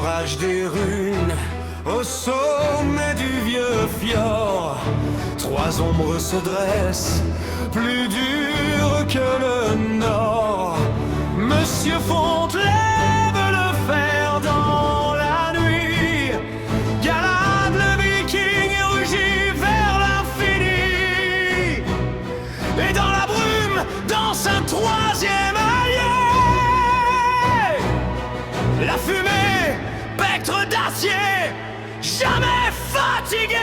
l'orage des runes, au sommet du vieux fjord, trois ombres se dressent, plus dures que le nord. Monsieur Fonte lève le fer dans la nuit, galade le viking et rugit vers l'infini. Et dans la brume danse un troisième allié, la fumée, spectre d'acier, jamais fatigué.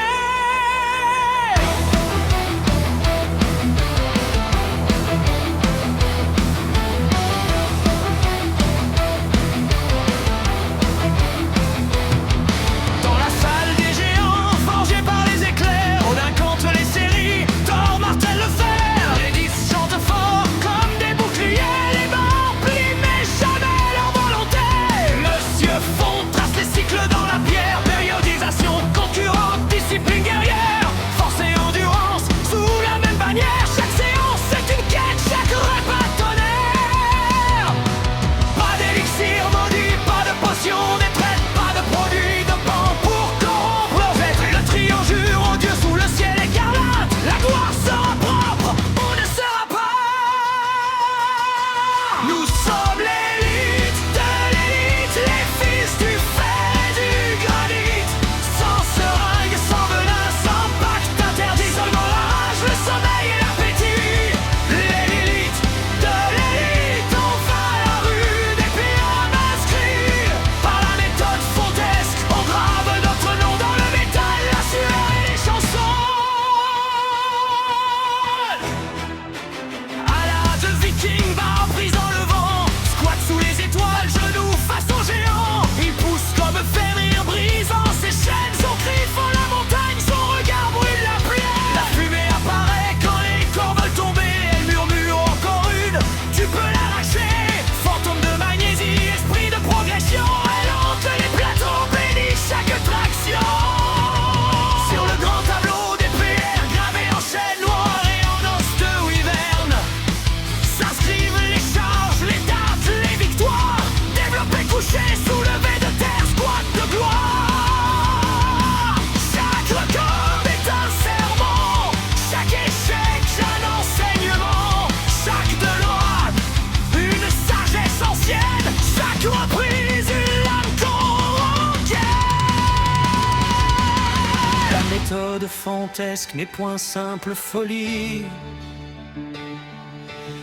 Fontesque n'est point simple folie,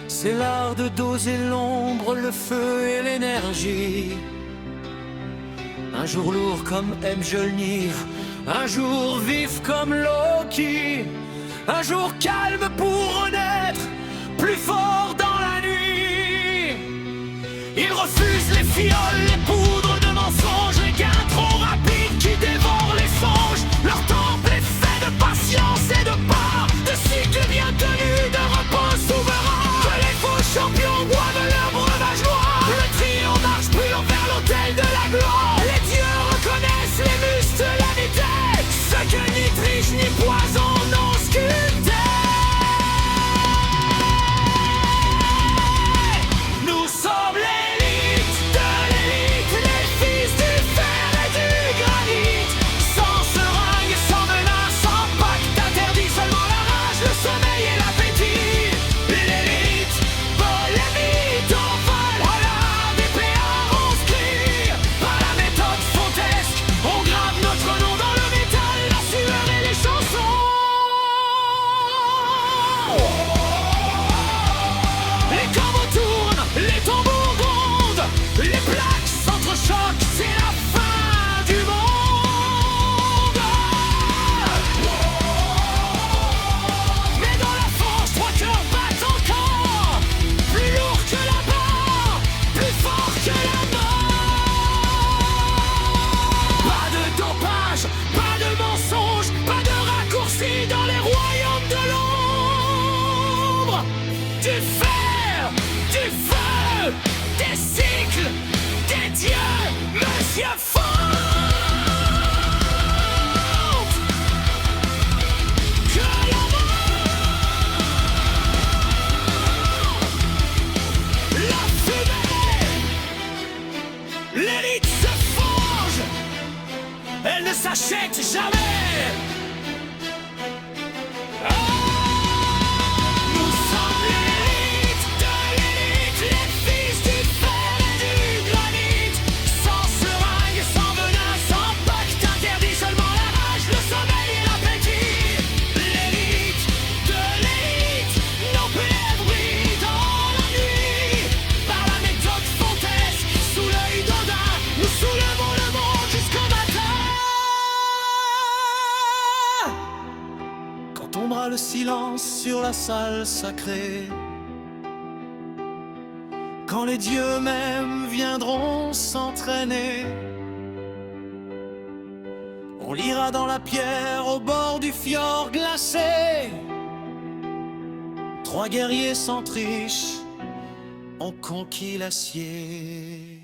c'est l'art de doser l'ombre, le feu et l'énergie. Un jour lourd comme Mjolnir, un jour vif comme Loki, un jour calme pour renaître, plus fort dans la nuit. Il refuse les fioles, les poudres de mensonges, les gains trop rapides qui dévorent les songes. Leur temple est fait de patience et de part, de cycles bien tenus, de repos souverain. Que les faux champions boivent leur breuvage noir, le trio marche pur vers l'autel de la gloire. Les dieux reconnaissent les muscles, l'amitié, ce que ni triche ni poison n'ont sculpté. Nous sommes l'élite de l'élite, les fils du fer et du granit. Sans seringue, sans menace, sans pacte interdit, seulement la rage, le sommeil et l'appétit. L'élite, polémite, on Valhalla, des péards, on scrire. Par la méthode fontesque, on grave notre nom dans le métal, la sueur et les chansons. Les corbeaux tournent, les tambours grondent, les plaques s'entrechoquent, c'est la fin du monde. Mais dans la force, trois cœurs battent encore, plus lourd que la barre, plus fort que la mort. Pas de dopage, pas de mensonge, pas de raccourci dans les royaumes de l'ombre. Du fer, du feu, des cycles, des dieux, Monsieur Fonte. Que la mort, la fumée, l'élite se forge. s'achète jamais. Nous sommes l'élite de l'élite, les fils du fer et du granit. Sans seringue, sans venin, sans pacte interdit, seulement la rage, le sommeil et l'appétit. L'élite de l'élite, nos pèlerins dans la nuit. Par la méthode fontesque, sous l'œil d'Odin, nous soulevons le monde jusqu'au matin. Quand tombera le silence sur la salle sacrée, quand les dieux mêmes viendront s'entraîner, on lira dans la pierre au bord du fjord glacé. 3 guerriers sans triche ont conquis l'acier.